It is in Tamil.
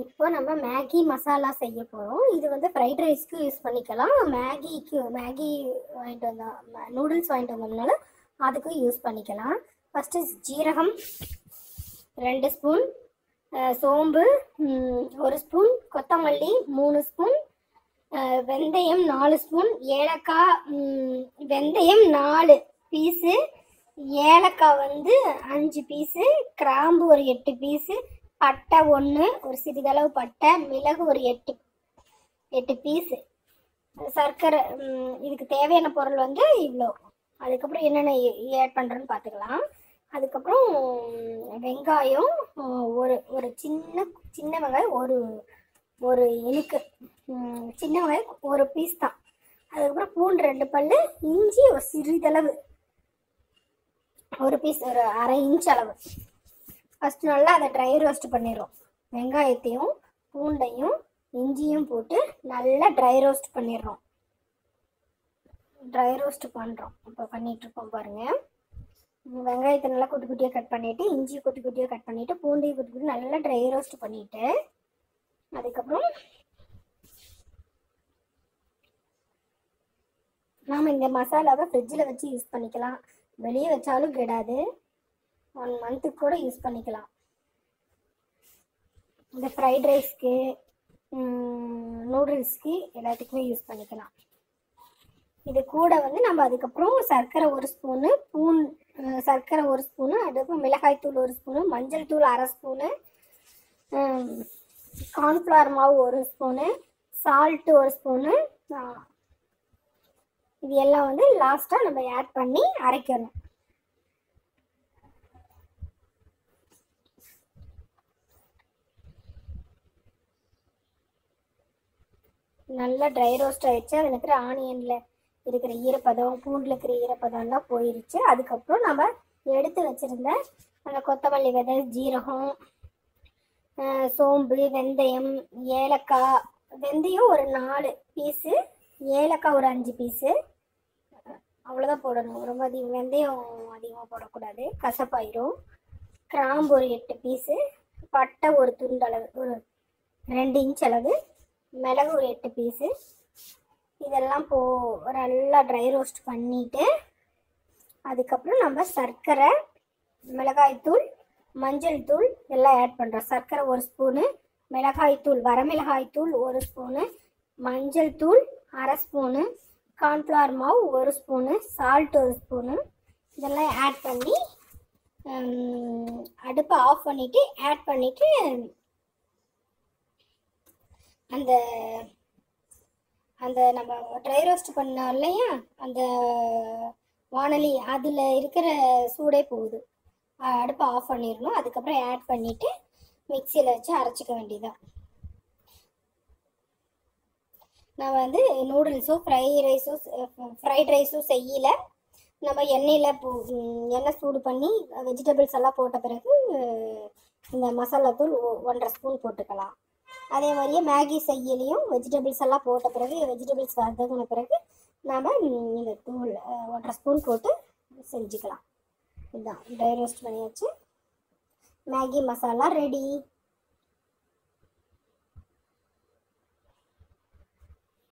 இப்போ நம்ம மேகி மசாலா செய்ய போகிறோம். இது வந்து ஃப்ரைட் ரைஸ்க்கு யூஸ் பண்ணிக்கலாம். மேகி வாங்கிட்டு வந்தோம், நூடுல்ஸ் வாங்கிட்டு வந்தோம்னால அதுக்கும் யூஸ் பண்ணிக்கலாம். ஃபஸ்ட்டு ஜீரகம் 2 ஸ்பூன், சோம்பு 1 ஸ்பூன், கொத்தமல்லி 3 ஸ்பூன், வெந்தயம் 4 ஸ்பூன், ஏலக்காய் வெந்தயம் 4 பீஸு, ஏலக்காய் வந்து 5 பீஸு, கிராம்பு ஒரு 8 பீஸு, பட்டை 1, ஒரு சிறிதளவு பட்டை, மிளகு ஒரு 8 பீஸு, சர்க்கரை. இதுக்கு தேவையான பொருள் வந்து இவ்வளோ. அதுக்கப்புறம் என்னென்ன ஆட் பண்ணுறேன்னு பார்த்துக்கலாம். அதுக்கப்புறம் வெங்காயம் ஒரு சின்ன வெங்காயம் ஒரு இனுக்கு, சின்ன வெங்காயம் ஒரு பீஸ் தான். அதுக்கப்புறம் பூண்டு 2 பல், இஞ்சி ஒரு சிறிதளவு ஒரு பீஸ், ஒரு அரை இன்ச் அளவு. ஃபஸ்ட்டு நல்லா அதை ட்ரை ரோஸ்ட் பண்ணிடுறோம். வெங்காயத்தையும் பூண்டையும் இஞ்சியும் போட்டு நல்லா ட்ரை ரோஸ்ட் பண்ணிடுறோம். ட்ரை ரோஸ்ட் பண்ணுறோம். இப்போ பண்ணிகிட்ருக்கோம் பாருங்கள். வெங்காயத்தை நல்லா குட்டி குட்டியாக கட் பண்ணிவிட்டு, இஞ்சி குட்டி குட்டியாக கட் பண்ணிவிட்டு, பூண்டையும் குட்டி குட்டி நல்லா ட்ரை ரோஸ்ட் பண்ணிவிட்டு, அதுக்கப்புறம் நாம் இந்த மசாலாவை ஃப்ரிட்ஜில் வச்சு யூஸ் பண்ணிக்கலாம். வெளியே வச்சாலும் கெடாது. 1 மந்த்துக்கு கூட யூஸ் பண்ணிக்கலாம். இந்த ஃப்ரைட் ரைஸ்க்கு, நூடுல்ஸ்க்கு எல்லாத்துக்குமே யூஸ் பண்ணிக்கலாம். இது கூட வந்து நம்ம அதுக்கப்புறம் சர்க்கரை 1 ஸ்பூனு, சர்க்கரை 1 ஸ்பூனு, அதுக்கப்புறம் மிளகாய்த்தூள் 1 ஸ்பூனு, மஞ்சள் தூள் அரை ஸ்பூனு, கார்ன்ஃப்ளவர் மாவு 1 ஸ்பூனு, சால்ட்டு 1 ஸ்பூனு, இது எல்லாம் வந்து லாஸ்ட்டாக நம்ம ஆட் பண்ணி அரைக்கணும். நல்லா ட்ரை ரோஸ்ட் ஆகிடுச்சு. அதில் இருக்கிற ஆனியனில் இருக்கிற ஈரப்பதம், பூண்டில் இருக்கிற ஈரப்பதம்லாம் போயிடுச்சு. அதுக்கப்புறம் நம்ம எடுத்து வச்சுருந்த அந்த கொத்தமல்லி விதை, ஜீரகம், சோம்பு, வெந்தயம், ஏலக்காய், வெந்தயம் ஒரு 4 பீஸு, ஏலக்காய் ஒரு 5 பீஸு, அவ்வளோதான் போடணும். ரொம்ப வெந்தயம் அதிகமாக போடக்கூடாது, கசப்பாயிரும். கிராம்பு ஒரு 8 பீஸு, பட்டை ஒரு துண்டளவு, ஒரு 2 இன்ச் அளவு, மிளகு ஒரு 8 பீஸு. இதெல்லாம் நல்லா ட்ரை ரோஸ்ட் பண்ணிவிட்டு, அதுக்கப்புறம் நம்ம சர்க்கரை, மிளகாய்த்தூள், மஞ்சள் தூள் எல்லாம் ஆட் பண்ணுறோம். சர்க்கரை 1 ஸ்பூனு, மிளகாய்த்தூள் வரமிளகாய்த்தூள் 1 ஸ்பூனு, மஞ்சள் தூள் அரை ஸ்பூனு, கார்ன்ஃப்ளவர் மாவு 1 ஸ்பூனு, சால்ட் 1 ஸ்பூனு, இதெல்லாம் ஆட் பண்ணி அடுப்பை ஆஃப் பண்ணிவிட்டு ஆட் பண்ணிவிட்டு, அந்த நம்ம ட்ரை ரோஸ்ட் பண்ணோம் இல்லையா, அந்த வானலி அதில் இருக்கிற சூடே போகுது. அடுப்பை ஆஃப் பண்ணிடணும். அதுக்கப்புறம் ஆட் பண்ணிவிட்டு மிக்சியில் வச்சு அரைச்சிக்க வேண்டியதான். நான் வந்து நூடுல்ஸோ ஃப்ரைட் ரைஸும் செய்யல. நம்ம எண்ணெய் சூடு பண்ணி வெஜிடபிள்ஸ் எல்லாம் போட்ட பிறகு இந்த மசாலா தூள் 1.5 ஸ்பூன் போட்டுக்கலாம். அதே மாதிரியே மேகி செய்யலையும் வெஜிடபிள்ஸ் எல்லாம் போட்ட பிறகு, வெஜிடபிள்ஸ் வதங்கின பிறகு நாம் இந்த தூள் 1.5 ஸ்பூன் போட்டு செஞ்சுக்கலாம். இதுதான் ட்ரை ரோஸ்ட் பண்ணியாச்சு. Maggi masala ready.